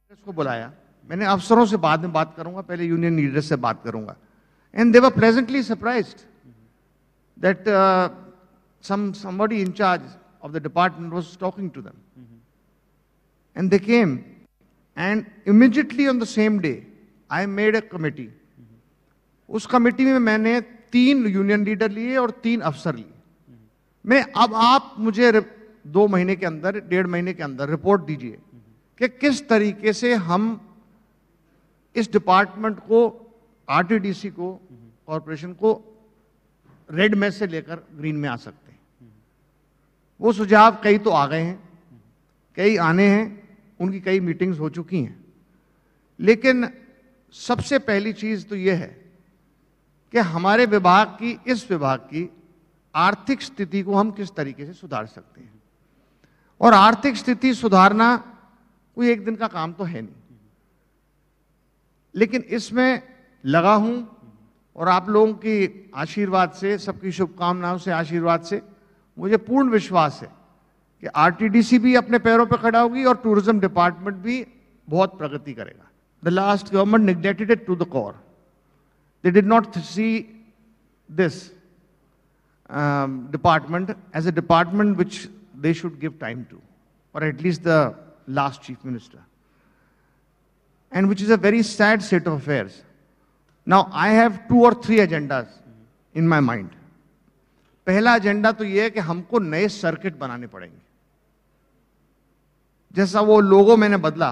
को बुलाया, मैंने अफसरों से बाद में बात करूंगा, पहले यूनियन लीडर से बात करूंगा, and they were pleasantly surprised that somebody in charge of the department was talking to them. And they came, and immediately on the same day I made a committee. उस committee में मैंने 3 union leader लिए और 3 अफसर लिए. मैं अब आप मुझे 2 महीने के अंदर, 1.5 महीने के अंदर रिपोर्ट दीजिए कि किस तरीके से हम इस डिपार्टमेंट को, आरटीडीसी को, कॉरपोरेशन को रेड में से लेकर ग्रीन में आ सकते हैं. वो सुझाव कई तो आ गए हैं, कई आने हैं, उनकी कई मीटिंग्स हो चुकी हैं. लेकिन सबसे पहली चीज तो यह है कि हमारे विभाग की, इस विभाग की आर्थिक स्थिति को हम किस तरीके से सुधार सकते हैं. और आर्थिक स्थिति सुधारना कोई एक दिन का काम तो है नहीं, लेकिन इसमें लगा हूं और आप लोगों की आशीर्वाद से, सबकी शुभकामनाओं से, आशीर्वाद से मुझे पूर्ण विश्वास है कि आरटीडीसी भी अपने पैरों पर खड़ा होगी और टूरिज्म डिपार्टमेंट भी बहुत प्रगति करेगा. The last government neglected it to the core. They did not see this department as a department which they should give time to, or at least the last chief minister, and which is a very sad state of affairs. Now I have 2 or 3 agendas in my mind. पहला agenda तो यह है कि हमको नए circuit बनाने पड़ेंगे. जैसा वो लोगो मैंने बदला,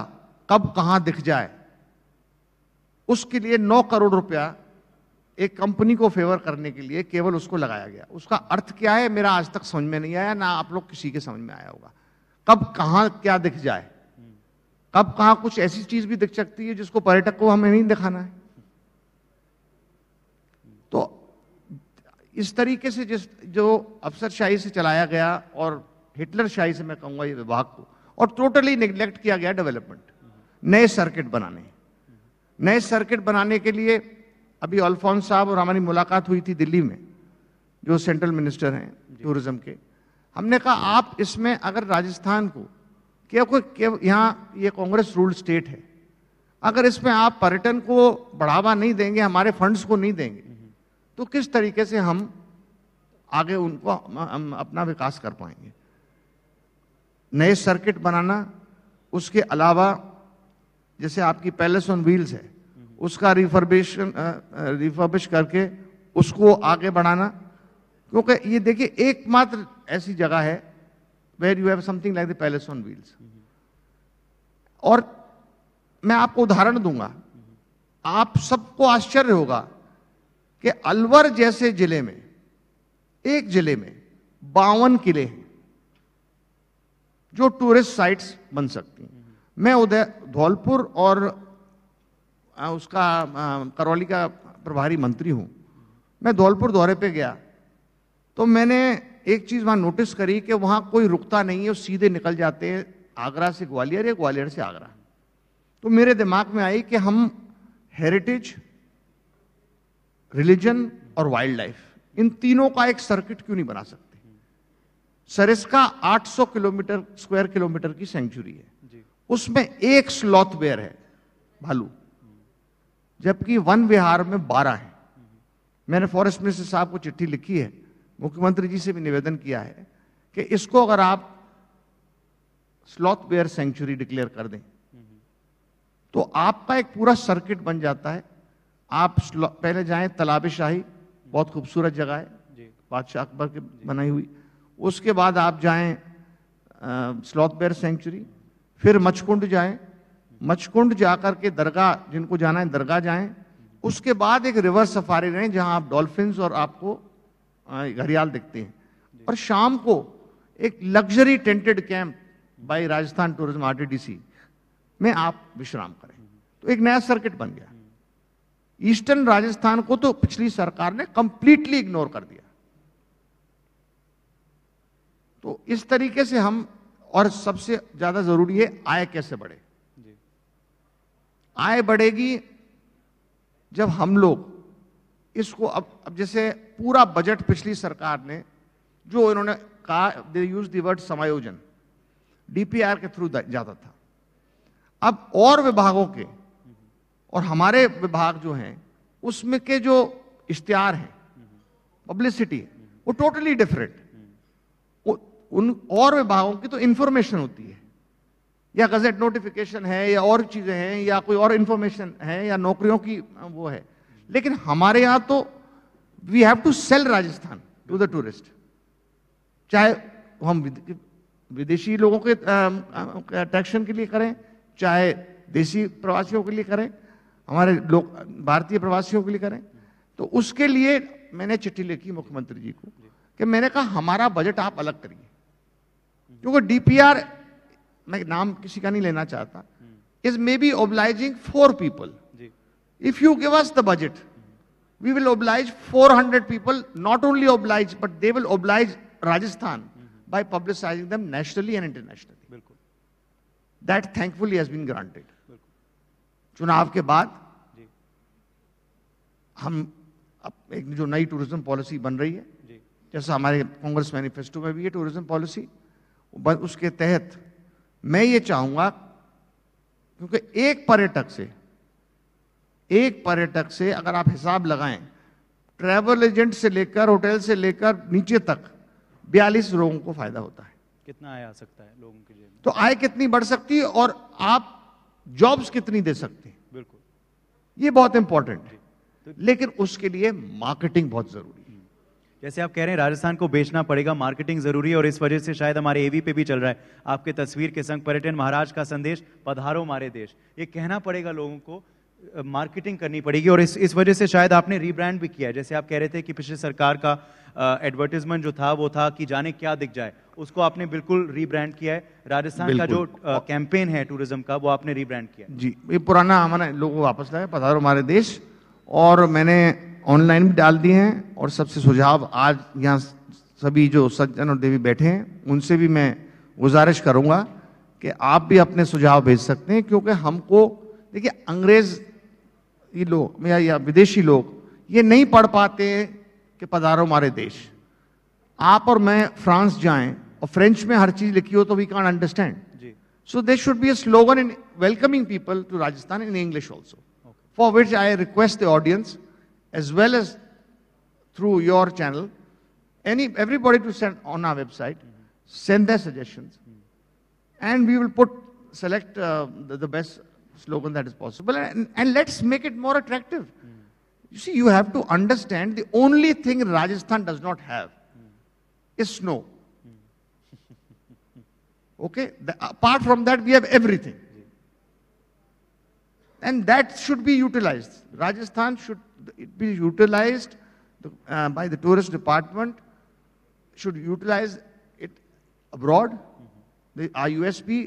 कब कहां दिख जाए, उसके लिए 9 करोड़ रुपया एक कंपनी को फेवर करने के लिए केवल उसको लगाया गया. उसका अर्थ क्या है मेरा आज तक समझ में नहीं आया, ना आप लोग किसी के समझ में आया होगा. कब कहां क्या दिख जाए, कब कहां कुछ ऐसी चीज भी दिख सकती है जिसको पर्यटक को हमें नहीं दिखाना है. तो इस तरीके से जो अफसरशाही से चलाया गया और हिटलरशाही से मैं कहूंगा ये विभाग को, और टोटली निगलेक्ट किया गया डेवलपमेंट. नए सर्किट बनाने के लिए अभी अल्फोंस साहब और हमारी मुलाकात हुई थी दिल्ली में, जो सेंट्रल मिनिस्टर हैं टूरिज्म के. हमने कहा आप इसमें अगर राजस्थान को, यहाँ ये कांग्रेस रूल्ड स्टेट है, अगर इसमें आप पर्यटन को बढ़ावा नहीं देंगे, हमारे फंड्स को नहीं देंगे, तो किस तरीके से हम आगे उनको हम अपना विकास कर पाएंगे. नए सर्किट बनाना, उसके अलावा जैसे आपकी पैलेस ऑन व्हील्स है, उसका रिफर्बिश करके उसको आगे बढ़ाना. क्योंकि ये देखिए एकमात्र ऐसी जगह है where you have something like the Palace on Wheels. और मैं आपको उदाहरण दूंगा, आप सबको आश्चर्य होगा कि अलवर जैसे जिले में, एक जिले में 52 किले हैं जो टूरिस्ट साइट्स बन सकती हैं. मैं धौलपुर और उसका करौली का प्रभारी मंत्री हूं. मैं धौलपुर दौरे पे गया तो मैंने एक चीज वहां नोटिस करी कि वहां कोई रुकता नहीं है, वो सीधे निकल जाते हैं आगरा से ग्वालियर या ग्वालियर से आगरा. तो मेरे दिमाग में आई कि हम हेरिटेज, रिलीजन और वाइल्ड लाइफ, इन तीनों का एक सर्किट क्यों नहीं बना सकते. सरिस्का 800 स्क्वायर किलोमीटर की सेंचुरी है, उसमें एक स्लॉथ बेयर है, भालू, जबकि वन विहार में 12 हैं. मैंने फॉरेस्ट मिनिस्टर साहब को चिट्ठी लिखी है, मुख्यमंत्री जी से भी निवेदन किया है कि इसको अगर आप स्लॉथ बेयर सेंचुरी डिक्लेयर कर दें तो आपका एक पूरा सर्किट बन जाता है. आप पहले जाएं तालाब शाही, बहुत खूबसूरत जगह है, बादशाह अकबर की बनाई हुई. उसके बाद आप जाएं स्लॉथ बेयर सेंचुरी, फिर मचकुंड जाएं, मचकुंड जाकर के दरगाह, जिनको जाना है दरगाह जाएं. उसके बाद एक रिवर सफारी रहें जहां आप डॉल्फिन्स और आपको घड़ियाल दिखते हैं. और शाम को एक luxury tented camp by Rajasthan tourism RTDC में आप विश्राम करें. तो एक नया सर्किट बन गया. ईस्टर्न राजस्थान को तो पिछली सरकार ने कंप्लीटली इग्नोर कर दिया. तो इस तरीके से हम, और सबसे ज्यादा जरूरी है आय कैसे बढ़े. आय बढ़ेगी जब हम लोग इसको, अब जैसे पूरा बजट पिछली सरकार ने, जो इन्होंने कहा, दे यूज द वर्ड समायोजन, डीपीआर के थ्रू जाता था. अब और विभागों के और हमारे विभाग जो हैं उसमें के जो इश्तिहार हैं, पब्लिसिटी है, वो टोटली डिफरेंट। उन और विभागों की तो इंफॉर्मेशन होती है, या गजेट नोटिफिकेशन है, या और चीजें हैं, या कोई और इंफॉर्मेशन है, या नौकरियों की वो है। लेकिन हमारे यहां तो we have to sell Rajasthan to the tourist, चाहे हम विदेशी लोगों के अट्रैक्शन के लिए करें, चाहे देशी प्रवासियों के लिए करें, हमारे लोग भारतीय प्रवासियों के लिए करें। तो उसके लिए मैंने चिट्ठी लिखी मुख्यमंत्री जी को कि मैंने कहा हमारा बजट आप अलग करिए, क्योंकि डीपीआर, मैं नाम किसी का नहीं लेना चाहता, is may be obliging 4 people. If you give us the budget, we will oblige 400 people, not only oblige, but they will oblige Rajasthan by publicizing them nationally and internationally. That thankfully has been granted. चुनाव के बाद हम एक जो नई tourism policy बन रही है, जैसा हमारे कांग्रेस मैनिफेस्टो में भी है टूरिज्म पॉलिसी, उसके तहत मैं ये चाहूंगा, क्योंकि एक पर्यटक से अगर आप हिसाब लगाएं, ट्रैवल एजेंट से लेकर होटल से लेकर नीचे तक 42 लोगों को फायदा होता है। कितना आय आ सकता है लोगों के लिए, तो आय कितनी बढ़ सकती है और आप जॉब्स कितनी दे सकते हैं। बिल्कुल, ये बहुत इंपॉर्टेंट है, लेकिन उसके लिए मार्केटिंग बहुत जरूरी है। जैसे आप कह रहे हैं राजस्थान को बेचना पड़ेगा, मार्केटिंग जरूरी है, और इस वजह से शायद हमारे एवी पे भी चल रहा है आपके तस्वीर के संग पर्यटन महाराज का संदेश, पधारो हमारे देश। ये कहना पड़ेगा लोगों को, मार्केटिंग करनी पड़ेगी, और इस वजह से शायद आपने रीब्रांड भी किया है। जैसे आप कह रहे थे कि पिछले सरकार का एडवर्टाइजमेंट जो था वो था कि जाने क्या दिख जाए, उसको आपने बिल्कुल रीब्रांड किया है। राजस्थान का जो कैंपेन है टूरिज्म का, वो आपने रीब्रांड किया जी। ये पुराना हमारे लोगों वापस लाए, पधारो हमारे देश, और मैंने ऑनलाइन भी डाल दिए हैं। और सबसे सुझाव, आज यहाँ सभी जो सज्जन और देवी बैठे हैं उनसे भी मैं गुजारिश करूंगा कि आप भी अपने सुझाव भेज सकते हैं, क्योंकि हमको देखिए अंग्रेज ये लोग या विदेशी लोग ये नहीं पढ़ पाते कि पधारो हमारे देश। आप और मैं फ्रांस जाएं और फ्रेंच में हर चीज लिखी हो तो we can't understand. So there should be a slogan in welcoming people to Rajasthan in English also, for which I request the audience as well as through your channel, everybody to send on our website, send their suggestions, and we will select the best slogan that is possible, and let's make it more attractive. You see, you have to understand, the only thing Rajasthan does not have is snow. Okay? Apart from that, we have everything. And that should be utilized. Rajasthan should be utilized by the tourist department, should utilize it abroad. Our USP,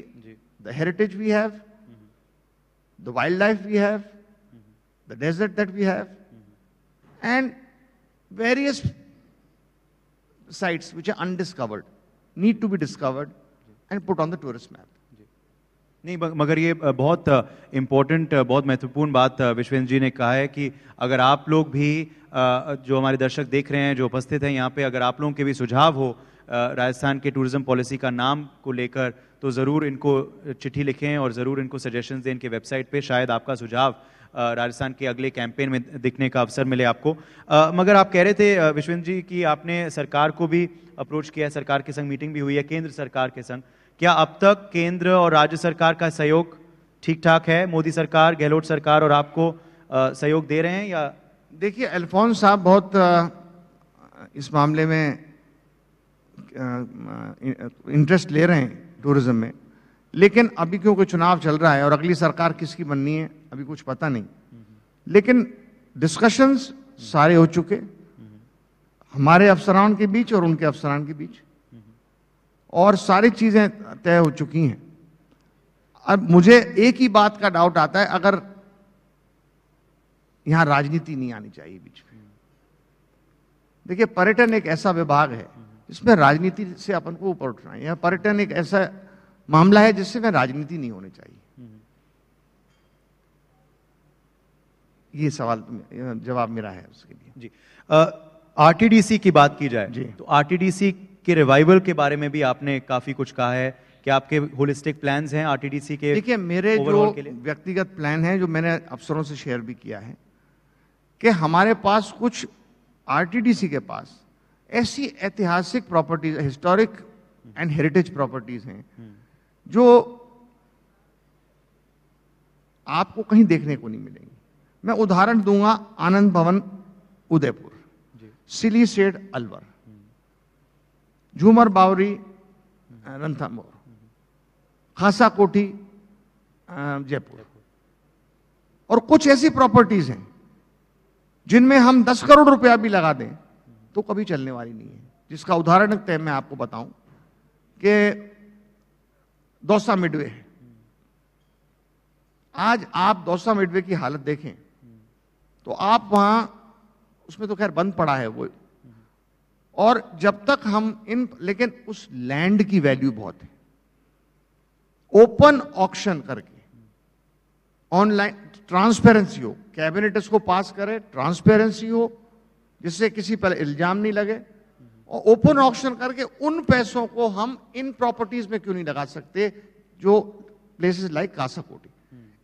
the heritage we have, the wildlife we have, the desert that we have, and various sites which are undiscovered need to be discovered and put on the tourist map. नहीं, मगर ये बहुत important, बहुत महत्वपूर्ण बात विश्वेंद्र जी ने कहा है कि अगर आप लोग भी, जो हमारे दर्शक देख रहे हैं, जो उपस्थित हैं यहाँ पे, अगर आप लोगों के भी सुझाव हो राजस्थान के टूरिज्म पॉलिसी का नाम को लेकर, तो ज़रूर इनको चिट्ठी लिखें और ज़रूर इनको सजेशंस दें इनके वेबसाइट पे। शायद आपका सुझाव राजस्थान के अगले कैंपेन में दिखने का अवसर मिले आपको। मगर आप कह रहे थे विश्वेंद्र जी कि आपने सरकार को भी अप्रोच किया है, सरकार के संग मीटिंग भी हुई है, केंद्र सरकार के संग। क्या अब तक केंद्र और राज्य सरकार का सहयोग ठीक ठाक है? मोदी सरकार, गहलोत सरकार और आपको सहयोग दे रहे हैं या? देखिए, अल्फोंस साहब बहुत इस मामले में इंटरेस्ट ले रहे हैं टूरिज्म में, लेकिन अभी क्योंकि चुनाव चल रहा है और अगली सरकार किसकी बननी है अभी कुछ पता नहीं। लेकिन डिस्कशंस सारे हो चुके, हमारे अफसरान के बीच और उनके अफसरान के बीच, और सारी चीजें तय हो चुकी हैं। अब मुझे एक ही बात का डाउट आता है, अगर यहां राजनीति नहीं आनी चाहिए बीच में। देखिए, पर्यटन एक ऐसा विभाग है जिसमें राजनीति से अपन को ऊपर उठना है। यह पर्यटन एक ऐसा मामला है जिससे राजनीति नहीं होनी चाहिए। ये सवाल जवाब मेरा है उसके लिए। जी, आरटीडीसी की बात की जाए तो आरटीडीसी के रिवाइवल के बारे में भी आपने काफी कुछ कहा है क्या आपके होलिस्टिक प्लान्स हैं आरटीडीसी के? देखिए, मेरे जो overall के लिए? व्यक्तिगत प्लान है, जो मैंने अफसरों से शेयर भी किया है, कि हमारे पास कुछ आरटीडीसी के पास ऐसी ऐतिहासिक properties, historic and heritage properties हैं जो आपको कहीं देखने को नहीं मिलेंगी। मैं उदाहरण दूंगा, आनंद भवन उदयपुर, सिली सेड अलवर, झूमर बावरी रणथंभौर, खासा कोठी जयपुर, और कुछ ऐसी प्रॉपर्टीज हैं जिनमें हम 10 करोड़ रुपया भी लगा दें तो कभी चलने वाली नहीं है। जिसका उदाहरण मैं आपको बताऊं कि दौसा मिडवे है। आज आप दौसा मिडवे की हालत देखें तो आप वहां, उसमें तो खैर बंद पड़ा है वो, और जब तक हम लेकिन उस लैंड की वैल्यू बहुत है। ओपन ऑक्शन करके, ऑनलाइन ट्रांसपेरेंसी हो, कैबिनेट इसको पास करे, ट्रांसपेरेंसी हो जिससे किसी पर इल्जाम नहीं लगे, और ओपन ऑक्शन करके उन पैसों को हम इन प्रॉपर्टीज में क्यों नहीं लगा सकते जो प्लेसेस लाइक खासा कोठी।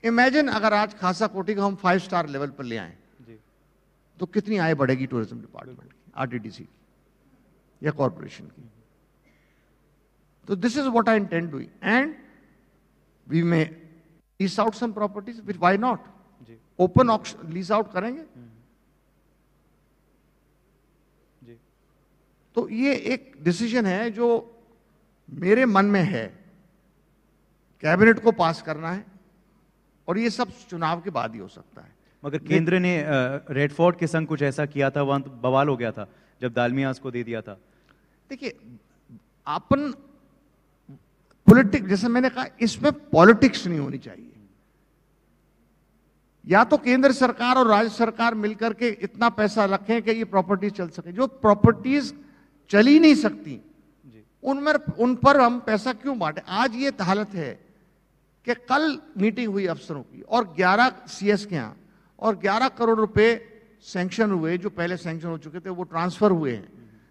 इमेजिन अगर आज खासा कोठी को हम 5 स्टार लेवल पर ले आए तो कितनी आय बढ़ेगी टूरिज्म डिपार्टमेंट की, आरटीडीसी की या कॉर्पोरेशन की। तो this is what I intend doing, and we may lease out some properties, which why not, open auction lease out करेंगे। तो ये एक डिसीजन है जो मेरे मन में है, कैबिनेट को पास करना है, और ये सब चुनाव के बाद ही हो सकता है। मगर केंद्र ने रेड फोर्ट के संग कुछ ऐसा किया था, वहां तो बवाल हो गया था जब दालमियास को दे दिया था। देखिए, अपन पॉलिटिक्स, जैसे मैंने कहा, इसमें पॉलिटिक्स नहीं होनी चाहिए। या तो केंद्र सरकार और राज्य सरकार मिलकर के इतना पैसा रखें कि ये प्रॉपर्टीज चल सके। जो प्रॉपर्टीज चल ही नहीं सकती उन पर हम पैसा क्यों बांटे। आज ये हालत है कि कल मीटिंग हुई अफसरों की और 11 सीएस के यहां, और 11 करोड़ रुपए सैंक्शन हुए, जो पहले सैंक्शन हो चुके थे वो ट्रांसफर हुए हैं,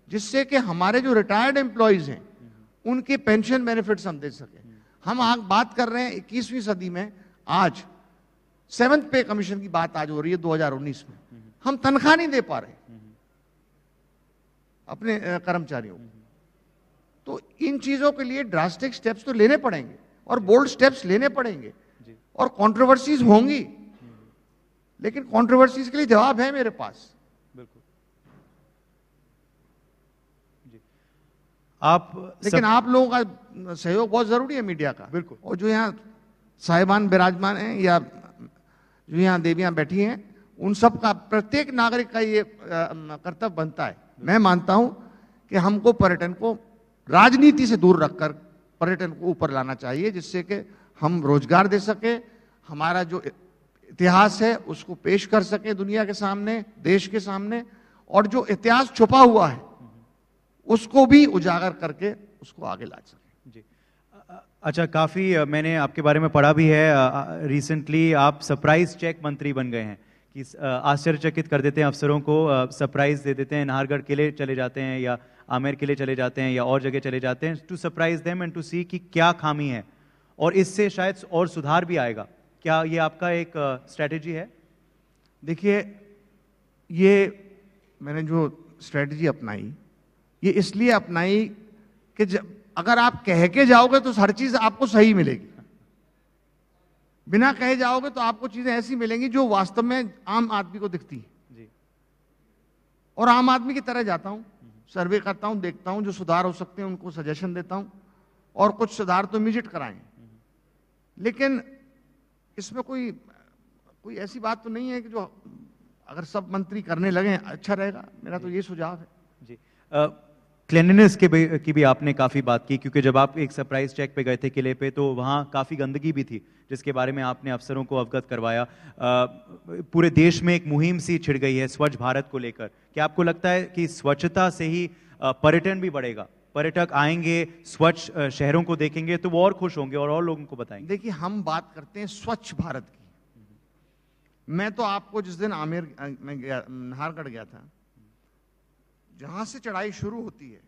जिससे कि हमारे जो रिटायर्ड एम्प्लॉइज हैं उनके पेंशन बेनिफिट्स हम दे सके। हम आज बात कर रहे हैं 21वीं सदी में, आज 7th पे कमीशन की बात आज हो रही है 2019 में। हम तनख्वाह नहीं दे पा रहे अपने कर्मचारियों को। तो इन चीजों के लिए ड्रास्टिक स्टेप्स तो लेने पड़ेंगे और बोल्ड स्टेप्स लेने पड़ेंगे, और कंट्रोवर्सीज होंगी, लेकिन कंट्रोवर्सीज के लिए जवाब है मेरे पास। बिल्कुल जी। आप लेकिन आप लोगों का सहयोग बहुत जरूरी है, मीडिया का। बिल्कुल। और जो यहाँ साहिबान विराजमान हैं या जो यहाँ देवियां बैठी हैं, उन सब का, प्रत्येक नागरिक का ये कर्तव्य बनता है। मैं मानता हूं कि हमको पर्यटन को राजनीति से दूर रखकर पर्यटन को ऊपर लाना चाहिए, जिससे कि हम रोजगार दे सके, हमारा जो इतिहास है उसको पेश कर सके दुनिया के सामने, देश के सामने, और जो इतिहास छुपा हुआ है उसको भी उजागर करके उसको आगे ला सके। जी। अच्छा, काफी मैंने आपके बारे में पढ़ा भी है, रिसेंटली आप सरप्राइज चेक मंत्री बन गए हैं, कि आश्चर्यचकित कर देते हैं अफसरों को, सरप्राइज दे देते हैं, नाहरगढ़ किले चले जाते हैं या आमेर किले चले जाते हैं या और जगह चले जाते हैं, to surprise them and to see कि क्या खामी है, और इससे शायद और सुधार भी आएगा। क्या ये आपका एक स्ट्रेटेजी है? देखिए, ये मैंने जो स्ट्रेटेजी अपनाई, ये इसलिए अपनाई कि जब अगर आप कह के जाओगे तो हर चीज आपको सही मिलेगी, बिना कहे जाओगे तो आपको चीजें ऐसी मिलेंगी जो वास्तव में आम आदमी को दिखती है। जी। और आम आदमी की तरह जाता हूं, सर्वे करता हूं, देखता हूं जो सुधार हो सकते हैं उनको सजेशन देता हूं, और कुछ सुधार तो इमीडिएट कराएं। लेकिन इसमें कोई ऐसी बात तो नहीं है कि जो अगर सब मंत्री करने लगे अच्छा रहेगा। मेरा तो ये सुझाव है। जी। क्लीनलीनेस की भी आपने काफ़ी बात की, क्योंकि जब आप एक सरप्राइज चेक पे गए थे किले पे तो वहाँ काफ़ी गंदगी भी थी, जिसके बारे में आपने अफसरों को अवगत करवाया। पूरे देश में एक मुहिम सी छिड़ गई है स्वच्छ भारत को लेकर। क्या आपको लगता है कि स्वच्छता से ही पर्यटन भी बढ़ेगा? पर्यटक आएंगे, स्वच्छ शहरों को देखेंगे तो वो और खुश होंगे और लोगों को बताएंगे। देखिए, हम बात करते हैं स्वच्छ भारत की। मैं तो आपको जिस दिन आमेर में गया, नाहरगढ़ गया था, जहां से चढ़ाई शुरू होती है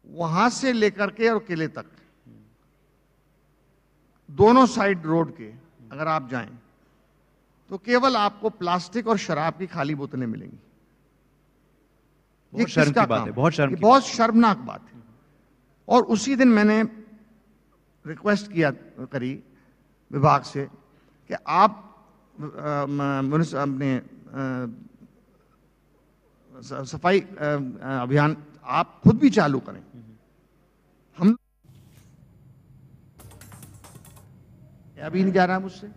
वहां से लेकर के और किले तक दोनों साइड रोड के अगर आप जाएं तो केवल आपको प्लास्टिक और शराब की खाली बोतलें मिलेंगी। बहुत शर्म की बात है, बहुत शर्म की बहुत शर्मनाक बात है। और उसी दिन मैंने रिक्वेस्ट करी विभाग से कि आप अपने सफाई अभियान आप खुद भी चालू करें। हम अभी नहीं जा रहा मुझसे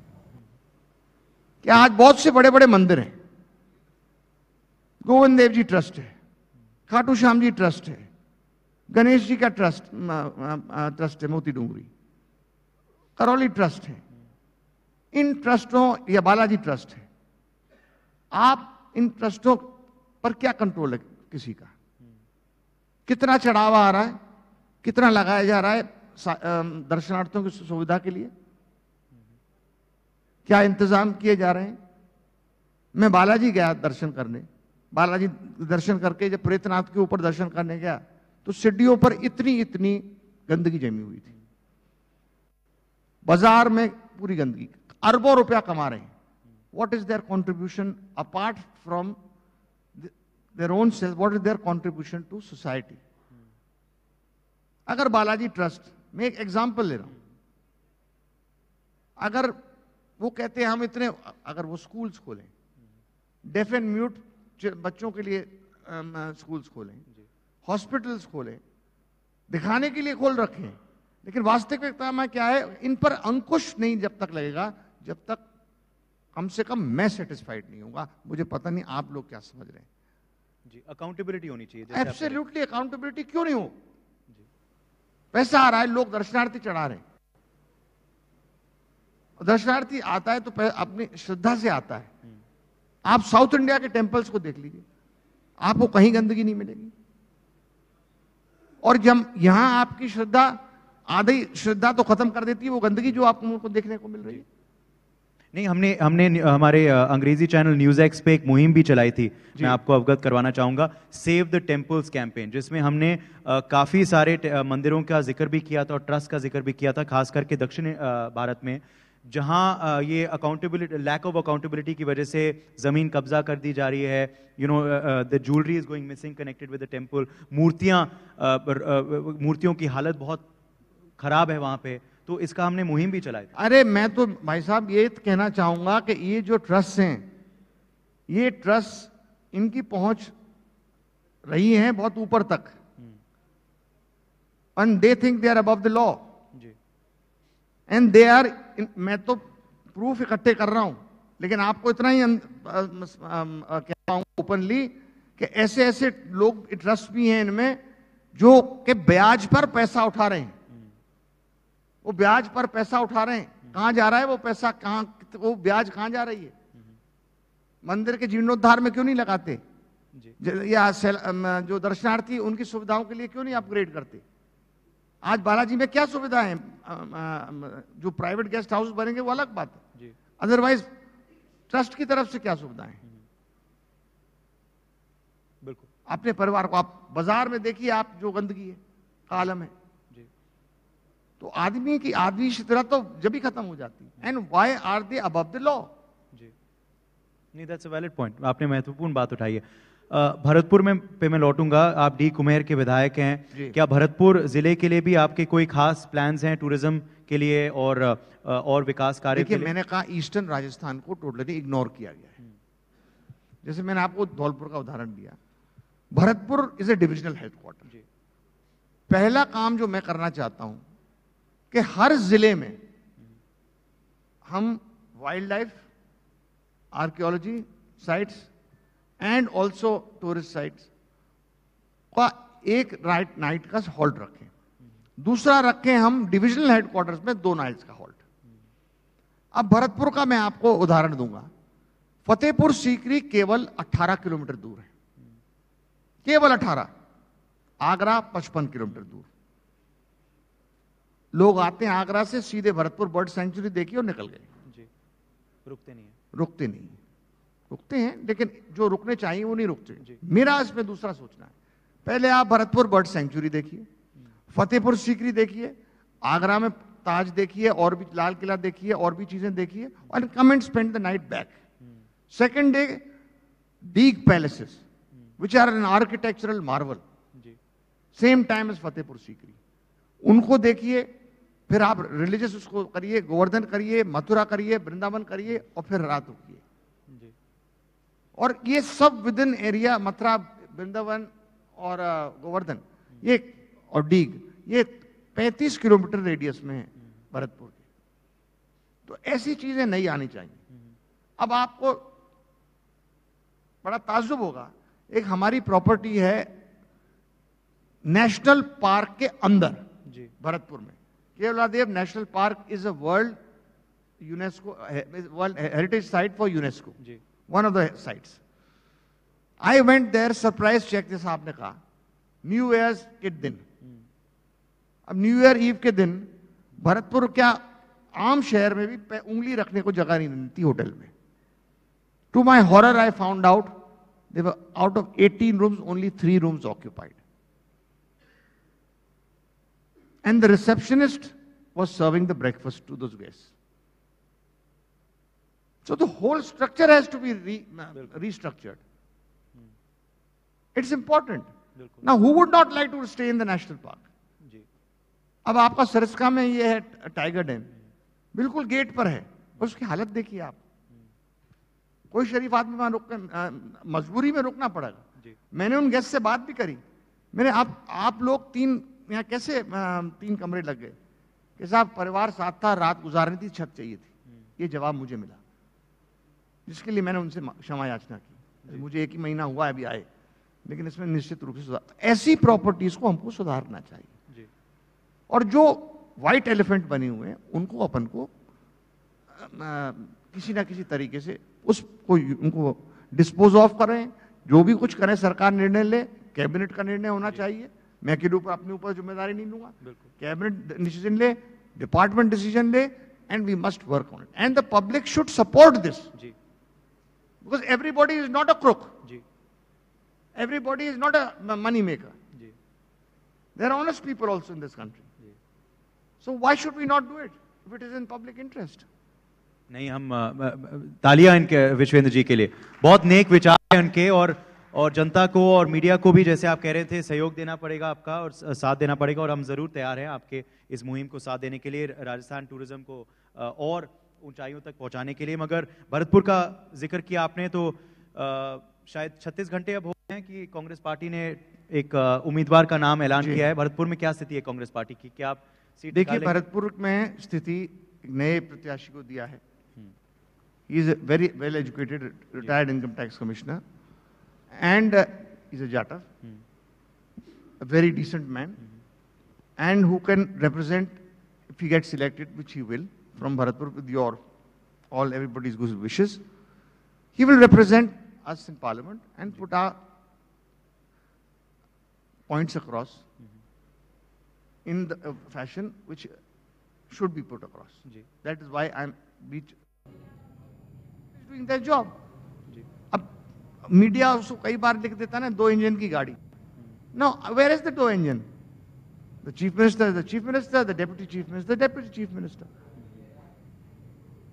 कि आज बहुत से बड़े बड़े मंदिर हैं, गोविंद देव जी ट्रस्ट है, खाटू श्याम जी ट्रस्ट है, गणेश जी का ट्रस्ट है, मोती डूंगरी, करौली ट्रस्ट है, इन ट्रस्टों या बालाजी ट्रस्ट है। आप इन ट्रस्टों पर क्या कंट्रोल है किसी का? कितना चढ़ावा आ रहा है, कितना लगाया जा रहा है दर्शनार्थियों की सुविधा के लिए? क्या इंतजाम किए जा रहे हैं? मैं बालाजी गया दर्शन करने, बालाजी दर्शन करके जब प्रेतनाथ के ऊपर दर्शन करने गया तो सीढ़ियों पर इतनी इतनी गंदगी जमी हुई थी, बाजार में पूरी गंदगी। अरबों रुपया कमा रहे हैं। What is their contribution apart from their own self? What is their contribution to society? अगर बालाजी ट्रस्ट, मैं एक एग्जांपल ले रहा हूं, अगर वो कहते हैं हम इतने, अगर वो स्कूल्स खोलें, डेफ एंड म्यूट बच्चों के लिए स्कूल्स खोलें, हॉस्पिटल्स खोलें, दिखाने के लिए खोल रखे हैं, लेकिन वास्तविकता में क्या है, इन पर अंकुश नहीं जब तक लगेगा जब तक कम से कम मैं सेटिस्फाइड नहीं होगा। मुझे पता नहीं आप लोग क्या समझ रहे हैं। जी, अकाउंटेबिलिटी होनी चाहिए। एब्सोल्युटली अकाउंटेबिलिटी क्यों नहीं हो? पैसा आ रहा है, लोग दर्शनार्थी चढ़ा रहे हैं, दर्शनार्थी आता है तो अपनी श्रद्धा से आता है। आप साउथ इंडिया के टेंपल्स को देख लीजिए, आपको कहीं गंदगी नहीं मिलेगी। और जब यहां आपकी श्रद्धा, आधी श्रद्धा तो खत्म कर देती है वो गंदगी जो आपको देखने को मिल रही है। नहीं, हमने हमारे अंग्रेजी चैनल न्यूज एक्स पे एक मुहिम भी चलाई थी, मैं आपको अवगत करवाना चाहूंगा, सेव द टेम्पल्स कैंपेन, जिसमें हमने काफी सारे मंदिरों का जिक्र भी किया था और ट्रस्ट का जिक्र भी किया था, खास करके दक्षिण भारत में, जहां ये अकाउंटेबिलिटी, लैक ऑफ अकाउंटेबिलिटी की वजह से जमीन कब्जा कर दी जा रही है। The jewellery is going missing connected with the temple. मूर्तियों की हालत बहुत खराब है वहां पे, तो इसका हमने मुहिम भी चलाई थी। अरे मैं तो भाई साहब ये कहना चाहूंगा कि ये जो ट्रस्ट हैं, ये ट्रस्ट इनकी पहुंच रही है बहुत ऊपर तक, and they think they are above the law, and they are, मैं तो प्रूफ इकट्ठे कर रहा हूं, लेकिन आपको इतना ही कहता हूं ओपनली कि ऐसे ऐसे लोग ट्रस्ट भी हैं इनमें जो कि ब्याज पर पैसा उठा रहे हैं। वो ब्याज पर पैसा उठा रहे हैं। कहां जा रहा है वो पैसा? कहां, वो ब्याज कहां जा रही है? मंदिर के जीर्णोद्धार में क्यों नहीं लगाते? या जो दर्शनार्थी उनकी सुविधाओं के लिए क्यों नहीं अपग्रेड करते? आज बालाजी में क्या सुविधा है? जो प्राइवेट गेस्ट हाउस बनेंगे वो अलग बात है, अदरवाइज ट्रस्ट की तरफ से क्या सुविधाएं? बिल्कुल। अपने परिवार को आप बाजार में देखिए, आप जो गंदगी है, आलम है, तो आदमी की आदमी शिद्रत तो जब ही खत्म हो जाती है। And why are they above the law? जी, नहीं, दैट्स अ वैलिड पॉइंट, आपने महत्वपूर्ण बात उठाई है। भरतपुर में पे मैं लौटूंगा, आप डी कुमेर के विधायक हैं, क्या भरतपुर जिले के लिए भी आपके कोई खास प्लान्स हैं टूरिज्म के लिए और विकास कार्य के लिए? मैंने कहा ईस्टर्न राजस्थान को टोटली इग्नोर किया गया है। जैसे मैंने आपको धौलपुर का उदाहरण दिया, Bharatpur is a divisional headquarter. पहला काम जो मैं करना चाहता हूं कि हर जिले में हम wild life, archaeology sites and also tourist sites का एक नाइट का हॉल्ट रखें। दूसरा रखें हम डिविजनल हेडक्वार्टर्स में 2 नाइट्स का हॉल्ट। अब भरतपुर का मैं आपको उदाहरण दूंगा। फतेहपुर सीकरी केवल 18 किलोमीटर दूर है, केवल 18। आगरा 55 किलोमीटर दूर। लोग आते हैं आगरा से सीधे भरतपुर बर्ड सेंचुरी देखिए और निकल गए। जी, रुकते नहीं है। रुकते हैं, लेकिन जो रुकने चाहिए वो नहीं रुकते। मेरा इसमें दूसरा सोचना है, पहले आप भरतपुर बर्ड सेंचुरी देखिए, फतेहपुर सीकरी देखिए, आगरा में ताज देखिए, और भी लाल किला देखिए, और भी चीजें देखिए, और come and spend the night back. Second day, Deeg palaces, which are an architectural marvel. Same time as Fatehpur Sikri. उनको देखिए, फिर आप रिलीजियस उसको करिए, गोवर्धन करिए, मथुरा करिए, वृंदावन करिए, और फिर रात रुकिए. और ये सब with in area, Mathura, Vrindavan और गोवर्धन, ये और डीग, ये 35 किलोमीटर रेडियस में है भरतपुर के. तो ऐसी चीजें नहीं आनी चाहिए. अब आपको बड़ा ताज्जुब होगा, एक हमारी प्रॉपर्टी है नेशनल पार्क के अंदर भरतपुर में. Keoladeo national park is a world UNESCO, world heritage site for UNESCO, one of the sites. I went there, surprise check, जैसा आपने कहा, न्यू ईयर के दिन. अब न्यू ईयर ईव के दिन भरतपुर, क्या आम शहर में भी उंगली रखने को जगह नहीं मिलती होटल में. To my horror I found out they were out of 18 rooms, only 3 rooms occupied. And the receptionist was serving the breakfast to those guests. So the whole structure has to be restructured. It's important. Now, who would not like to stay in the national park? अब आपका सरस्का में ये है tiger dam, बिल्कुल gate पर है, और उसकी हालत देखिए आप. कोई शरीफ आदमी वहां मजबूरी में रुकना पड़ेगा. मैंने उन गेस्ट से बात भी करी. मैंने आप लोग यहाँ कैसे 3 कमरे लग गए? कि साहब परिवार साथ था, रात गुजारनी थी, छत चाहिए थी. ये जवाब मुझे मिला, जिसके लिए मैंने उनसे क्षमा याचना की. मुझे 1 ही महीना हुआ है अभी आए, लेकिन इसमें निश्चित रूप से सुधार. ऐसी प्रॉपर्टीज को हमको सुधारना चाहिए. और जो व्हाइट एलिफेंट बने हुए हैं, उनको अपन को किसी ना किसी तरीके से उसको उनको डिस्पोज ऑफ करें. जो भी कुछ करें, सरकार निर्णय ले, कैबिनेट का निर्णय होना चाहिए. मैं अकेले ऊपर अपने ऊपर जिम्मेदारी नहीं लूंगा. कैबिनेट डिसीजन ले, डिपार्टमेंट डिसीजन ले, and we must work on it. And the public should support this, because everybody is not a crook, everybody is not a money maker. There are honest people also in this country. So why should we not do it if it is in public interest? नहीं, हम तालियां इनके विश्वेंद्र जी के लिए. बहुत नेक विचार है उनके, और जनता को और मीडिया को भी, जैसे आप कह रहे थे, सहयोग देना पड़ेगा आपका और साथ देना पड़ेगा. और हम जरूर तैयार हैं आपके इस मुहिम को साथ देने के लिए, राजस्थान टूरिज्म को और ऊंचाइयों तक पहुंचाने के लिए. मगर भरतपुर का जिक्र किया आपने, तो शायद 36 घंटे अब हो गए हैं कि कांग्रेस पार्टी ने एक उम्मीदवार का नाम ऐलान किया है. भरतपुर में क्या स्थिति है कांग्रेस पार्टी की? क्या आप सीट? देखिए, भरतपुर में स्थिति नए प्रत्याशी को दिया है. He is a very well educated, retired income tax commissioner, and he's a Jata, a very decent man, and who can represent, if he gets selected, which he will, from Bharatpur with everybody's good wishes, he will represent us in Parliament and put our points across in the fashion which should be put across. That is why I'm doing their job. अब media उसको कई बार लिख देता ना 2 engine की गाड़ी. Now, where is the 2 engine? The chief minister is the chief minister, the deputy chief minister, the deputy chief minister.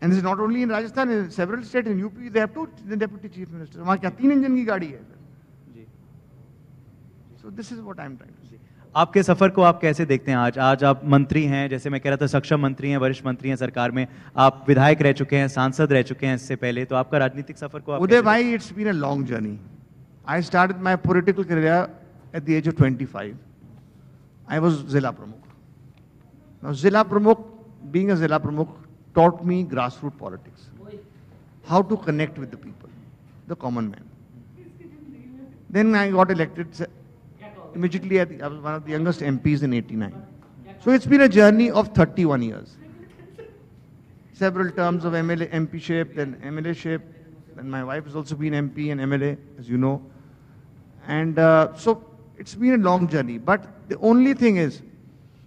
And this is not only in Rajasthan, in several states, in UP, they have 2 the deputy chief ministers. वहाँ क्या 3 engine की गाड़ी है? So this is what I'm trying to say. आपके सफर को आप कैसे देखते हैं? आज आप मंत्री हैं, जैसे मैं कह रहा था, सक्षम मंत्री हैं, वरिष्ठ मंत्री हैं सरकार में. आप विधायक रह चुके हैं, सांसद रह चुके हैं इससे पहले, तो आपका राजनीतिक सफर को आप उदय भाई, it's been a long journey. I started my political career at the age of 25. I was Zilla Pramukh. Now, Zilla Pramukh, being a Zilla Pramukh, taught me grassroots politics. How to connect with the people, the common man. Then I got elected immediately. I was one of the youngest MPs in '89. So it's been a journey of 31 years. Several terms of MLA, MP-ship, then MLA-ship. And my wife has also been MP and MLA, as you know. And so it's been a long journey. But the only thing is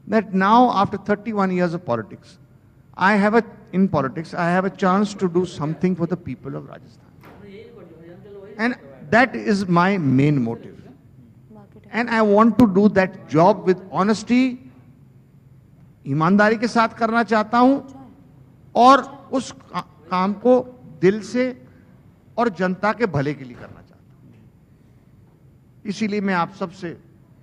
that now, after 31 years of politics, I have a chance to do something for the people of Rajasthan. And that is my main motive. And I want to do that job with honesty ईमानदारी के साथ करना चाहता हूं और उस काम को दिल से और जनता के भले के लिए करना चाहता हूं। इसीलिए मैं आप सबसे,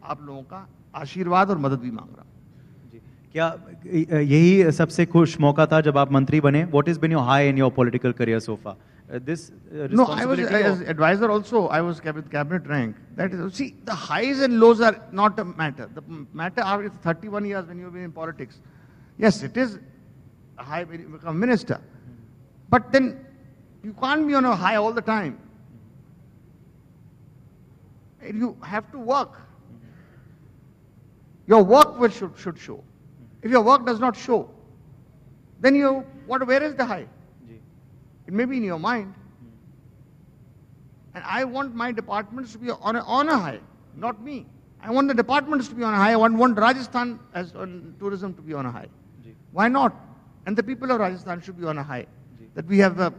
आप लोगों का आशीर्वाद और मदद भी मांग रहा हूं। जी, क्या यही सबसे खुश मौका था जब आप मंत्री बने? What is been your high in your political career so far? This No, I was responsibility as advisor also. I was cabinet rank. That is, see, the highs and lows are not a matter. The matter after 31 years when you've been in politics, yes, it is a high when you become minister, but then you can't be on a high all the time. You have to work. Your work should show. If your work does not show, then where is the high? It may be in your mind. And I want my departments to be on a high, not me. I want the departments to be on a high. I want Rajasthan as tourism to be on a high. Why not? And the people of Rajasthan should be on a high. That we have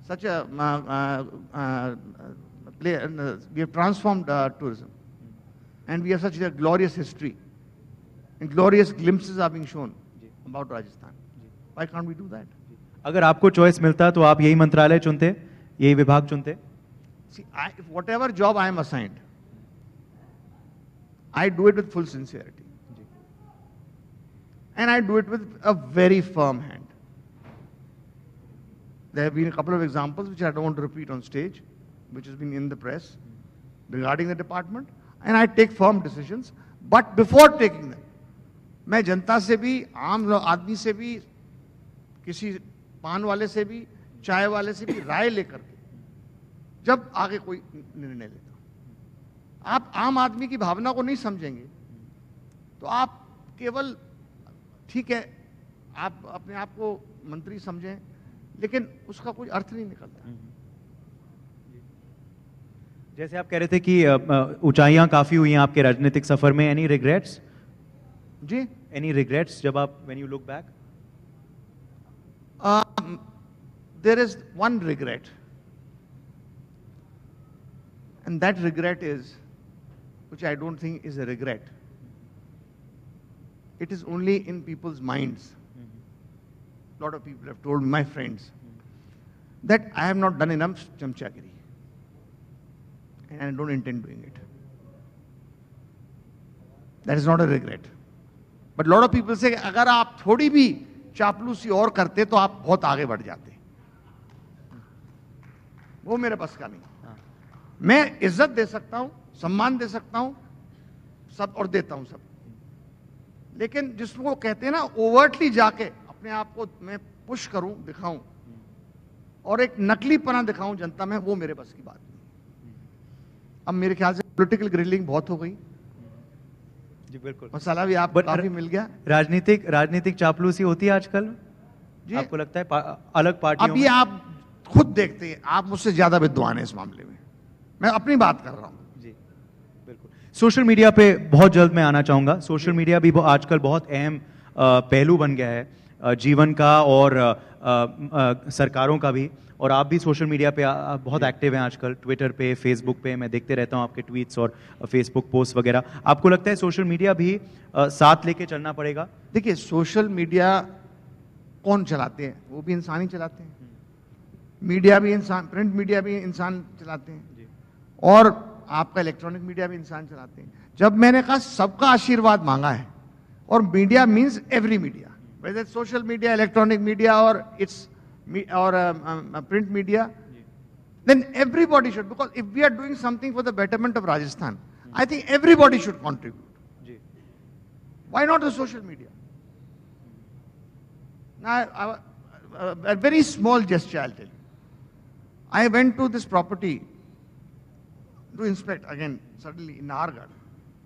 such a we have transformed tourism. And we have such a glorious history. And glorious glimpses are being shown about Rajasthan. Why can't we do that? अगर आपको choice मिलता तो आप यही मंत्रालय चुनते, यही विभाग चुनते? See, whatever job I am assigned, I do it with full sincerity. And I do it with a very firm hand. There have been a couple of examples which I don't want to repeat on stage, which has been in the press regarding the department, and I take firm decisions. But before taking them, मैं जनता से भी, आम आदमी से भी, किसी पान वाले से भी, चाय वाले से भी राय लेकर के जब आगे कोई निर्णय लेता हूं। आप आम आदमी की भावना को नहीं समझेंगे तो आप केवल, ठीक है, आप अपने आप को मंत्री समझें, लेकिन उसका कोई अर्थ नहीं निकलता। जैसे आप कह रहे थे कि ऊंचाइयां काफी हुई हैं आपके राजनीतिक सफर में, एनी रिग्रेट्स? जी, एनी रिग्रेट्स जब आप, when you look back? There is one regret, and that regret is, which I don't think is a regret. It is only in people's minds. A lot of people have told me, my friends, that I have not done enough chamchagiri, and I don't intend doing it. That is not a regret. But a lot of people say, अगर आप थोड़ी भी चापलूसी और करते तो आप बहुत आगे बढ़ जाते। वो मेरे बस का नहीं। मैं इज्जत दे सकता हूं, सम्मान दे सकता हूं सब, और देता हूं सब, लेकिन जिसको कहते हैं ना ओवर्टली जाके अपने आप को मैं पुश करूं, दिखाऊं और एक नकलीपना दिखाऊं जनता में, वो मेरे बस की बात नहीं। अब मेरे ख्याल से पॉलिटिकल ग्रिलिंग बहुत हो गई। जी बिल्कुल, मसाला भी आपको काफी मिल गया। राजनीतिक चापलूसी होती है आजकल जी? आपको लगता है अलग पार्टियों अब ये आप खुद देखते हैं, आप मुझसे ज्यादा विद्वान हैं इस मामले में, मैं अपनी बात कर रहा हूं। जी बिल्कुल। सोशल मीडिया पे बहुत जल्द मैं आना चाहूंगा। सोशल मीडिया भी आजकल बहुत अहम पहलू बन गया है जीवन का और सरकारों का भी, और आप भी सोशल मीडिया पे बहुत एक्टिव हैं आजकल, ट्विटर पे, फेसबुक पे मैं देखते रहता हूं आपके ट्वीट्स और फेसबुक पोस्ट वगैरह। आपको लगता है सोशल मीडिया भी साथ लेके चलना पड़ेगा? देखिए, सोशल मीडिया कौन चलाते हैं? वो भी इंसान ही चलाते हैं। मीडिया भी इंसान, प्रिंट मीडिया भी इंसान चलाते हैं, और आपका इलेक्ट्रॉनिक मीडिया भी इंसान चलाते हैं। जब मैंने कहा सबका आशीर्वाद मांगा है, और media means every media, whether it's social media, electronic media, or it's print media, then everybody should, because if we are doing something for the betterment of Rajasthan, I think everybody should contribute. Why not the social media? Now, a very small gesture I'll tell you. I went to this property to inspect again, suddenly in Nahargarh,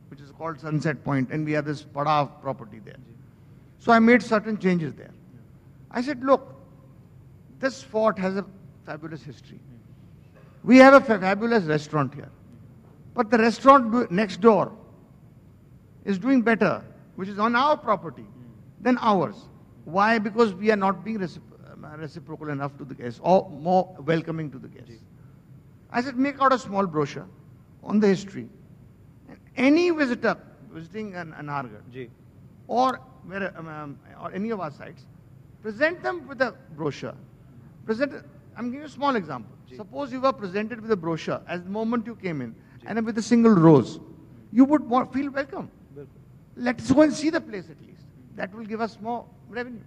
which is called Sunset Point, and we have this Padav property there. So I made certain changes there. I said, look, this fort has a fabulous history. We have a fabulous restaurant here. But the restaurant next door is doing better, which is on our property, than ours. Why? Because we are not being reciprocal enough to the guests, or more welcoming to the guests. I said, make out a small brochure on the history. And any visitor visiting an Nahargarh, or where, or any of our sites, present them with a brochure. I'm giving you a small example. Suppose you were presented with a brochure as the moment you came in, and with a single rose, you would feel welcome. Let's go and see the place at least. That will give us more revenue.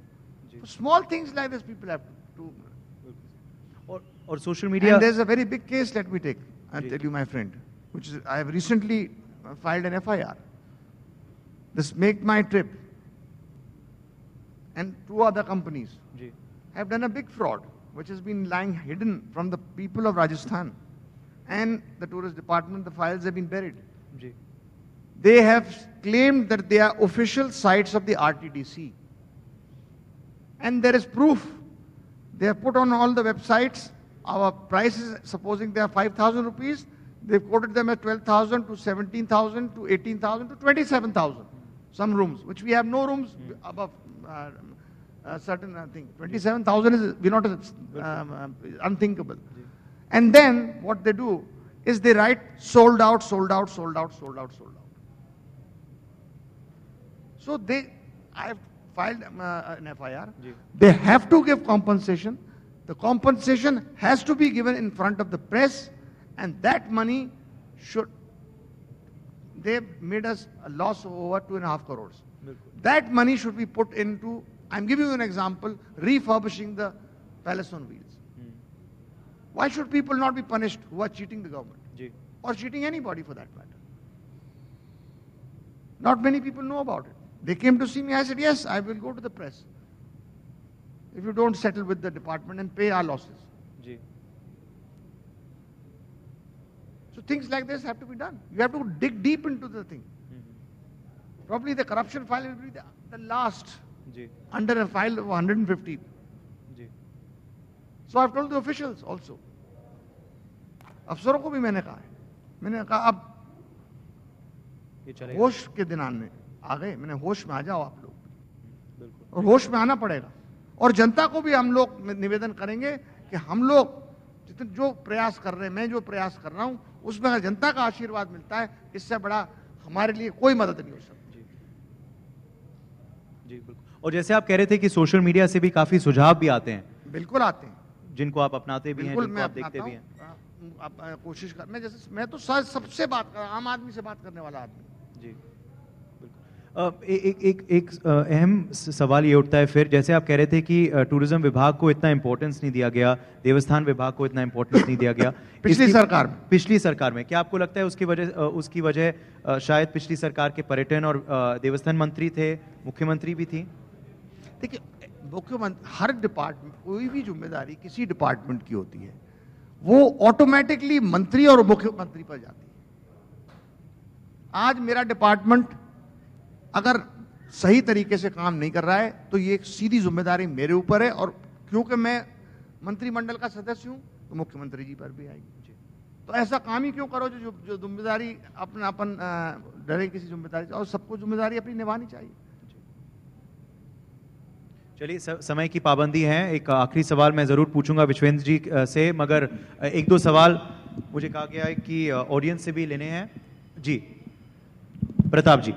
So small things like this people have to. Or social media. And there's a very big case, let me take. I'll tell you, my friend, which is, I have recently filed an FIR. This Make My Trip and 2 other companies have done a big fraud, which has been lying hidden from the people of Rajasthan and the tourist department. The files have been buried. They have claimed that they are official sites of the RTDC. And there is proof. They have put on all the websites our prices, supposing they are 5,000 rupees, they've quoted them at 12,000 to 17,000 to 18,000 to 27,000. Some rooms, which we have no rooms above a certain thing. 27,000 is unthinkable. And then what they do is they write sold out, sold out, sold out, sold out, sold out. So I have filed an FIR. They have to give compensation. The compensation has to be given in front of the press, and that money they've made us a loss of over 2.5 crores. That money should be put into, I'm giving you an example, refurbishing the Palace on Wheels. Why should people not be punished who are cheating the government? Or cheating anybody for that matter? Not many people know about it. They came to see me, I said, yes, I will go to the press if you don't settle with the department and pay our losses. So things like this have to be done. You have to dig deep into the thing. Probably the corruption file will be the last under a file of 150. So I've told the officials also. अफसरों को भी मैंने कहा है. मैंने कहा अब होश के दिन आने आ गए. मैंने होश में आ जाओ आप लोग. और होश में आना पड़ेगा. और जनता को भी हम लोग निवेदन करेंगे कि हम लोग जितने जो प्रयास कर रहे हैं, मैं जो प्रयास कर रहा हूं, उसमें अगर जनता का आशीर्वाद मिलता है, इससे बड़ा हमारे लिए कोई मदद नहीं हो सकती. जी बिल्कुल. और जैसे आप कह रहे थे कि सोशल मीडिया से भी काफी सुझाव भी आते हैं. बिल्कुल आते हैं. जिनको आप अपनाते भी हैं, जिनको आप देखते भी हैं. आप कोशिश कर, मैं तो सबसे बात कर, आम आदमी से बात करने वाला आदमी. जी एक अहम सवाल ये उठता है फिर, जैसे आप कह रहे थे कि टूरिज्म विभाग को इतना इंपॉर्टेंस नहीं दिया गया, देवस्थान विभाग को इतना इंपॉर्टेंस नहीं दिया गया पिछली सरकार में. क्या आपको लगता है उसकी वजह शायद पिछली सरकार के पर्यटन और देवस्थान मंत्री थे, मुख्यमंत्री भी थी? देखिए, मुख्यमंत्री, हर डिपार्टमेंट, कोई भी जिम्मेदारी किसी डिपार्टमेंट की होती है, वो ऑटोमेटिकली मंत्री और मुख्यमंत्री पर जाती है. आज मेरा डिपार्टमेंट अगर सही तरीके से काम नहीं कर रहा है तो ये एक सीधी जिम्मेदारी मेरे ऊपर है, और क्योंकि मैं मंत्रिमंडल का सदस्य हूं तो मुख्यमंत्री जी पर भी आएगी. तो ऐसा काम ही क्यों करो जो जिम्मेदारी अपन डरे किसी जिम्मेदारी से, और सबको जिम्मेदारी अपनी निभानी चाहिए. चलिए, समय की पाबंदी है. एक आखिरी सवाल मैं जरूर पूछूंगा विश्वेंद्र जी से, मगर 1-2 सवाल मुझे कहा गया है कि ऑडियंस से भी लेने हैं. जी प्रताप जी.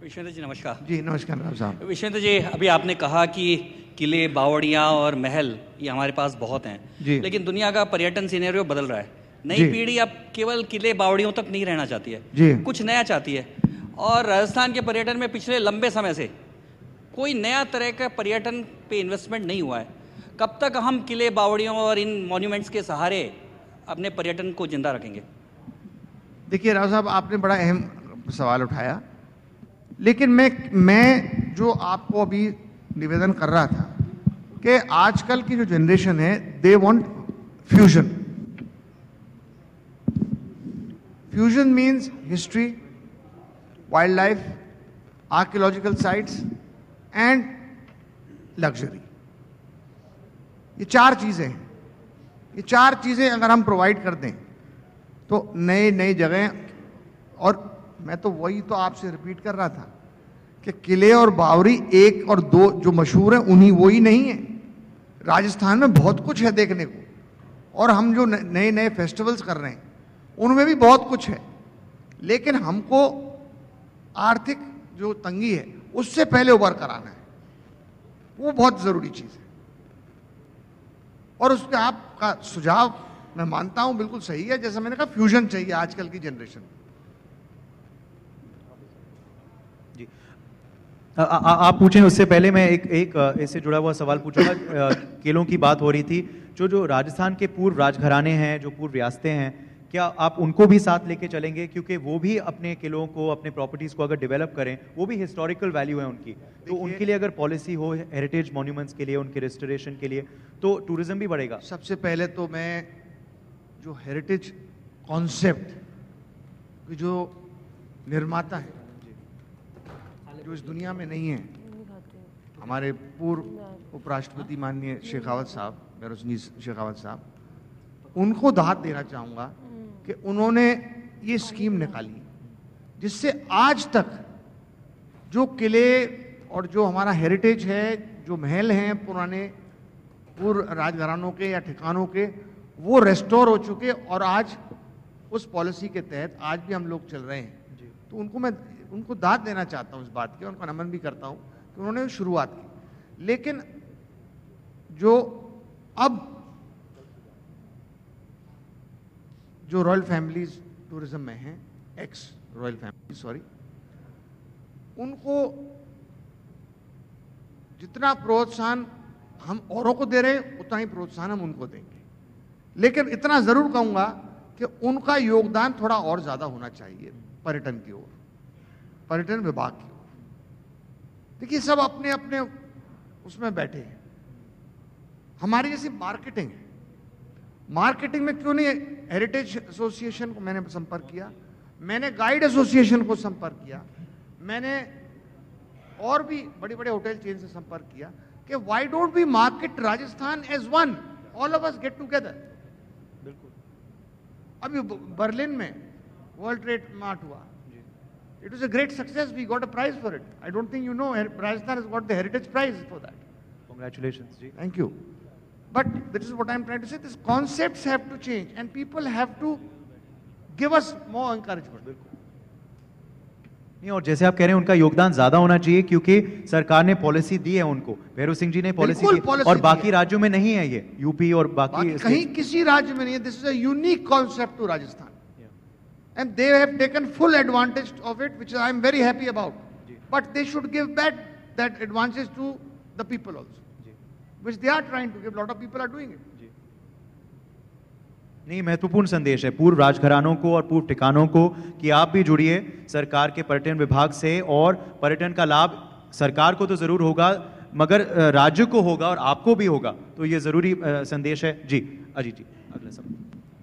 विश्वेंद्र जी नमस्कार. जी नमस्कार साहब. विश्वेंद्र जी, अभी आपने कहा कि किले, बावड़ियाँ और महल ये हमारे पास बहुत हैं, लेकिन दुनिया का पर्यटन सिनेरियो बदल रहा है. नई पीढ़ी अब केवल किले बावड़ियों तक नहीं रहना चाहती है, कुछ नया चाहती है. और राजस्थान के पर्यटन में पिछले लंबे समय से कोई नया तरह का पर्यटन पे इन्वेस्टमेंट नहीं हुआ है. कब तक हम किले, बावड़ियों और इन मॉन्यूमेंट्स के सहारे अपने पर्यटन को जिंदा रखेंगे? देखिए राव साहब, आपने बड़ा अहम सवाल उठाया, लेकिन मैं जो आपको अभी निवेदन कर रहा था कि आजकल की जो जनरेशन है, they want fusion. Fusion means history, wild life, archaeological sites and luxury. ये 4 चीजें हैं. ये 4 चीजें अगर हम प्रोवाइड कर दें तो नई जगह, और मैं तो वही तो आपसे रिपीट कर रहा था कि किले और बावड़ी 1 और 2 जो मशहूर हैं, उन्हीं वही नहीं है. राजस्थान में बहुत कुछ है देखने को, और हम जो नए फेस्टिवल्स कर रहे हैं उनमें भी बहुत कुछ है. लेकिन हमको आर्थिक जो तंगी है उससे पहले उबर कराना है, वो बहुत जरूरी चीज है। और उसमें आपका सुझाव मैं मानता हूं बिल्कुल सही है, जैसा मैंने कहा फ्यूजन चाहिए आजकल की जनरेशन। जी आप पूछें उससे पहले मैं एक इससे जुड़ा हुआ सवाल पूछूंगा। किलों की बात हो रही थी, जो राजस्थान के पूर्व राजघराने हैं, जो पूर्व रियासतें हैं, क्या आप उनको भी साथ लेके चलेंगे? क्योंकि वो भी अपने किलों को, अपने प्रॉपर्टीज को अगर डेवलप करें, वो भी हिस्टोरिकल वैल्यू है उनकी, तो उनके लिए अगर पॉलिसी हो हेरिटेज मॉन्यूमेंट्स के लिए, उनके रेस्टोरेशन के लिए, तो टूरिज्म भी बढ़ेगा। सबसे पहले तो मैं जो हेरिटेज कॉन्सेप्ट की जो निर्माता है, जो इस दुनिया में नहीं है, हमारे पूर्व उपराष्ट्रपति माननीय शेखावत साहब, बेरोजनीस शेखावत साहब, उनको दाद देना चाहूंगा कि उन्होंने ये स्कीम निकाली जिससे आज तक जो किले और जो हमारा हेरिटेज है, जो महल हैं पुराने पूर्व राजघरानों के या ठिकानों के, वो रेस्टोर हो चुके और आज उस पॉलिसी के तहत आज भी हम लोग चल रहे हैं। तो उनको दाद देना चाहता हूं इस बात की, उनको नमन भी करता हूं कि उन्होंने शुरुआत की। लेकिन जो अब जो रॉयल फैमिलीज टूरिज्म में हैं, एक्स रॉयल फैमिली सॉरी, उनको जितना प्रोत्साहन हम औरों को दे रहे हैं उतना ही प्रोत्साहन हम उनको देंगे। लेकिन इतना जरूर कहूंगा कि उनका योगदान थोड़ा और ज्यादा होना चाहिए पर्यटन की ओर, पर्यटन विभाग की ओर। देखिए सब अपने अपने उसमें बैठे हैं, हमारी जैसी मार्केटिंग है, मार्केटिंग में क्यों नहीं हेरिटेज एसोसिएशन को मैंने संपर्क किया, मैंने गाइड एसोसिएशन को संपर्क किया, मैंने और भी बड़े बड़े होटल चेन से संपर्क किया कि why don't we market Rajasthan as one, all of us get together. बिल्कुल। अभी बर्लिन में वर्ल्ड ट्रेड मार्ट हुआ, it was a great success, we got a prize for it. I don't think you know Rajasthan has got the heritage prize for that. Congratulations ji. Thank you. But this is what I'm trying to say. These concepts have to change and people have to give us more encouragement. नहीं, और जैसे आप कह रहे हैं उनका योगदान ज्यादा होना चाहिए क्योंकि सरकार ने पॉलिसी दी है उनको, भैरव सिंह जी ने पॉलिसी दी और बाकी राज्यों में नहीं है ये, यूपी और बाकी कहीं किसी राज्य में नहीं है। This is a unique concept to Rajasthan and they have taken full advantage of it, which I am very happy about. But they should give back that advantage to the people also, which they are trying to give. A lot of people are doing it. नहीं, महत्वपूर्ण संदेश है पूर्व राजघरानों को और पूर्व ठिकानों को कि आप भी जुड़िए सरकार के पर्यटन विभाग से, और पर्यटन का लाभ सरकार को तो जरूर होगा मगर राज्य को होगा और आपको भी होगा, तो ये जरूरी संदेश है। जी अजीत जी अगला सवाल।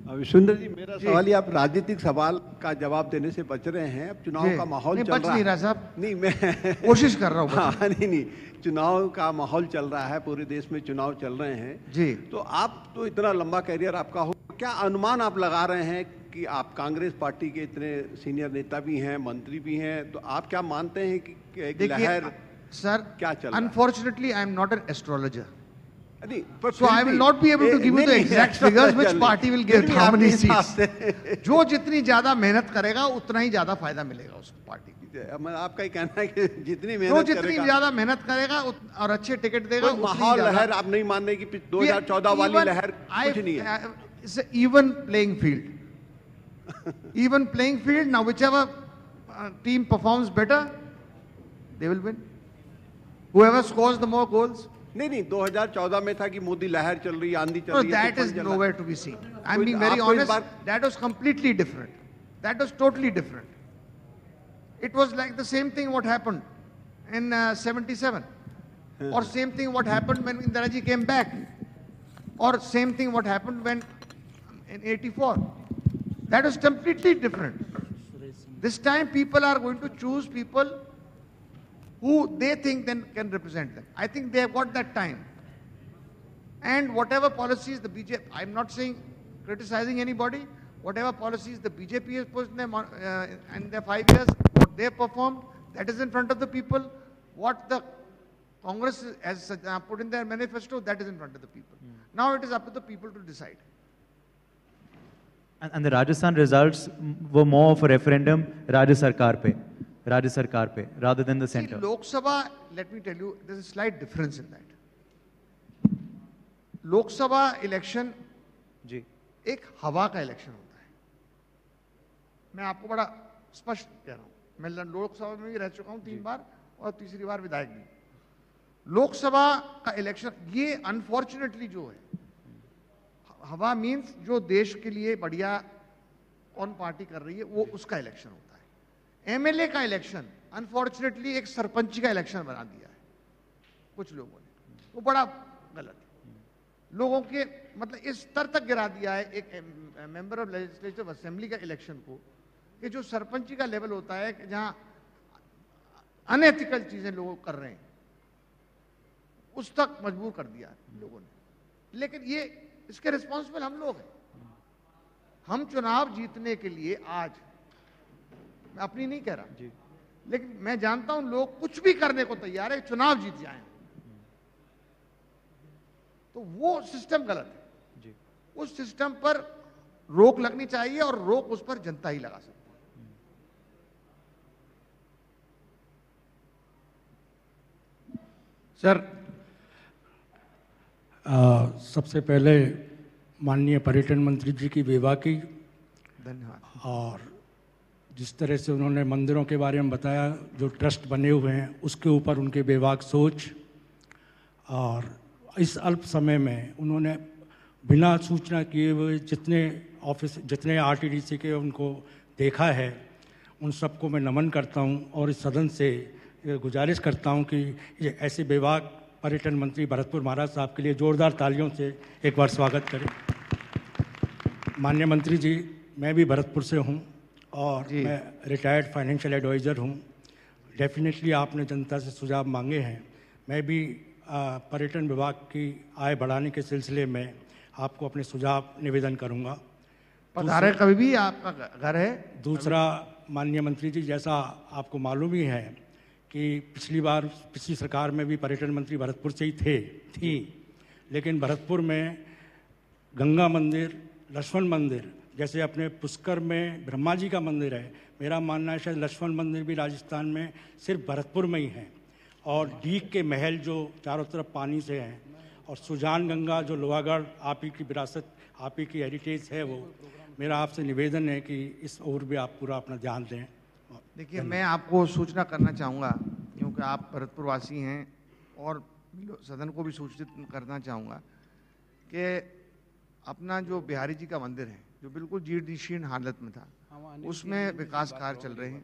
विश्वेंद्र जी, मेरा सवाल, आप राजनीतिक सवाल का जवाब देने से बच रहे हैं, अब चुनाव का माहौल चल रहा है। नहीं रहा साहब, नहीं मैं कोशिश कर रहा हूँ। हाँ, नहीं, चुनाव का माहौल चल रहा है, पूरे देश में चुनाव चल रहे हैं जी। तो आप तो इतना लंबा कैरियर आपका हो, क्या अनुमान आप लगा रहे हैं कि आप कांग्रेस पार्टी के इतने सीनियर नेता भी हैं, मंत्री भी हैं, तो आप क्या मानते हैं कि लहर सर क्या चल रहा है? Unfortunately I am not an astrologer, so I will not be able to give you the exact figures which party will get how many seats. जो जितनी ज्यादा मेहनत करेगा उतना ही ज्यादा फायदा मिलेगा उसको पार्टी की। आपका ही कहना है कि जितनी मेहनत जितनी ज्यादा मेहनत करेगा और अच्छे टिकट देगा, माहौल लहर आप नहीं मान रहे कि 2014 वाली लहर कुछ नहीं है? It's an even playing field. Even playing field. Now whichever team performs better, they will win. Whoever scores the more goals. नहीं 2014 में था कि मोदी लहर चल रही है, आंधी चल रही है। That is nowhere to be seen. I'm being very honest. That was completely different. That was totally different. It was like the same thing what happened in 77, or same thing what happened when Indira ji came back, or same thing what happened when in 84. That was completely different. This time people are going to choose people who they think then can represent them. I think they have got that time. And whatever policies the BJP, I'm not saying criticizing anybody, whatever policies the BJP has pushed in their 5 years, what they performed, that is in front of the people. What the Congress has put in their manifesto, that is in front of the people. Now it is up to the people to decide. And the Rajasthan results were more of a referendum Rajya Sarkar pe. राज्य सरकार पे rather than the center? Lok Sabha, let me tell you, there's a slight difference in that. Lok Sabha election जी एक हवा का election होता है। मैं आपको बड़ा स्पष्ट कह रहा हूं, मैं लोकसभा में भी रह चुका हूं 3 बार और तीसरी बार विधायक भी। लोकसभा का इलेक्शन ये अनफॉर्चुनेटली जो है, हवा मीन्स जो देश के लिए बढ़िया कौन पार्टी कर रही है वो उसका इलेक्शन होता है। एमएलए का इलेक्शन अनफॉर्चुनेटली एक सरपंची का इलेक्शन बना दिया है कुछ लोगों ने, वो बड़ा गलत है। लोगों के मतलब इस स्तर तक गिरा दिया है एक मेंबर ऑफ लेजिस्लेटिव असेंबली का इलेक्शन को कि जो सरपंची का लेवल होता है कि जहां अनएथिकल चीजें लोग कर रहे हैं उस तक मजबूर कर दिया लोगों ने। लेकिन ये इसके रिस्पॉन्सिबल हम लोग हैं। हम चुनाव जीतने के लिए आज, मैं अपनी नहीं कह रहा जी, लेकिन मैं जानता हूं लोग कुछ भी करने को तैयार है चुनाव जीत जाएं, तो वो सिस्टम गलत है जी। उस सिस्टम पर रोक लगनी चाहिए और रोक उस पर जनता ही लगा सकती है। सर, सबसे पहले माननीय पर्यटन मंत्री जी की विवाह की धन्यवाद। और जिस तरह से उन्होंने मंदिरों के बारे में बताया, जो ट्रस्ट बने हुए हैं उसके ऊपर उनके बेबाक सोच, और इस अल्प समय में उन्होंने बिना सूचना किए हुए जितने आरटीडीसी के उनको देखा है, उन सबको मैं नमन करता हूं और इस सदन से गुजारिश करता हूं कि ये ऐसे बेबाक पर्यटन मंत्री भरतपुर महाराज साहब के लिए जोरदार तालियों से एक बार स्वागत करें। माननीय मंत्री जी, मैं भी भरतपुर से हूं और मैं रिटायर्ड फाइनेंशियल एडवाइज़र हूं। डेफिनेटली आपने जनता से सुझाव मांगे हैं। मैं भी पर्यटन विभाग की आय बढ़ाने के सिलसिले में आपको अपने सुझाव निवेदन करूंगा। पधारे, कभी भी आपका घर है। दूसरा, माननीय मंत्री जी, जैसा आपको मालूम ही है कि पिछली सरकार में भी पर्यटन मंत्री भरतपुर से ही थी, लेकिन भरतपुर में गंगा मंदिर, लक्ष्मण मंदिर, जैसे अपने पुष्कर में ब्रह्मा जी का मंदिर है, मेरा मानना है शायद लक्ष्मण मंदिर भी राजस्थान में सिर्फ भरतपुर में ही है। और डीक के महल जो चारों तरफ पानी से हैं, और सुजान गंगा जो लोहागढ़ आप ही की विरासत, आप ही की हेरिटेज है, वो मेरा आपसे निवेदन है कि इस ओर भी आप पूरा अपना ध्यान दें। देखिए, मैं आपको सूचना करना चाहूँगा क्योंकि आप भरतपुर वासी हैं और सदन को भी सूचित करना चाहूँगा कि अपना जो बिहारी जी का मंदिर है, जो बिल्कुल जीर्ण हालत में था, उसमें विकास कार्य चल रहे हैं।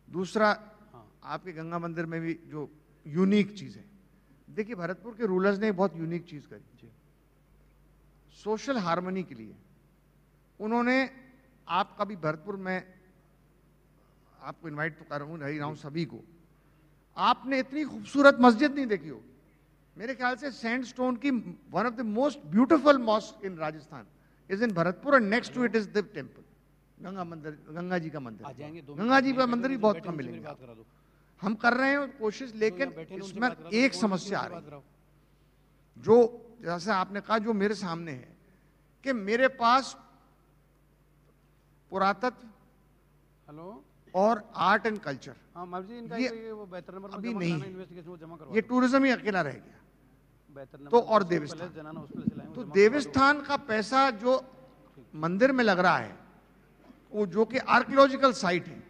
दूसरा, आपके गंगा मंदिर में भी जो यूनिक चीज़ है, देखिए भरतपुर के रूलर्स ने बहुत यूनिक चीज़ करी। सोशल हार्मनी के लिए उन्होंने, आप कभी भरतपुर में, आपको इनवाइट तो कर रहा हूँ सभी को, आपने इतनी खूबसूरत मस्जिद नहीं देखी होगी। मेरे ख्याल से सैंडस्टोन की one of the most beautiful mosque in Rajasthan is in Bharatpur and next to it is the temple, Ganga मंदिर, गंगा जी का मंदिर। गंगा जी का मंदिर भी बहुत कम मिलेंगे। हम कर रहे हैं कोशिश, लेकिन इसमें एक समस्या आ रही है, जो जैसे आपने कहा, जो मेरे सामने है कि मेरे पास पुरातत्व और आर्ट एंड कल्चर, ये अभी नहीं है, ये टूरिज्म ही अकेला रह गया। तो और देवस्थान, तो देवस्थान का पैसा जो मंदिर में लग रहा है, वो जो कि आर्कियोलॉजिकल साइट है,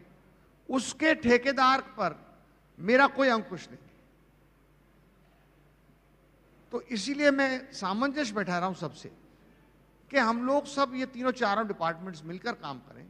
उसके ठेकेदार पर मेरा कोई अंकुश नहीं। तो इसीलिए मैं सामंजस्य बैठा रहा हूं सबसे कि हम लोग सब ये तीनों चारों डिपार्टमेंट्स मिलकर काम करें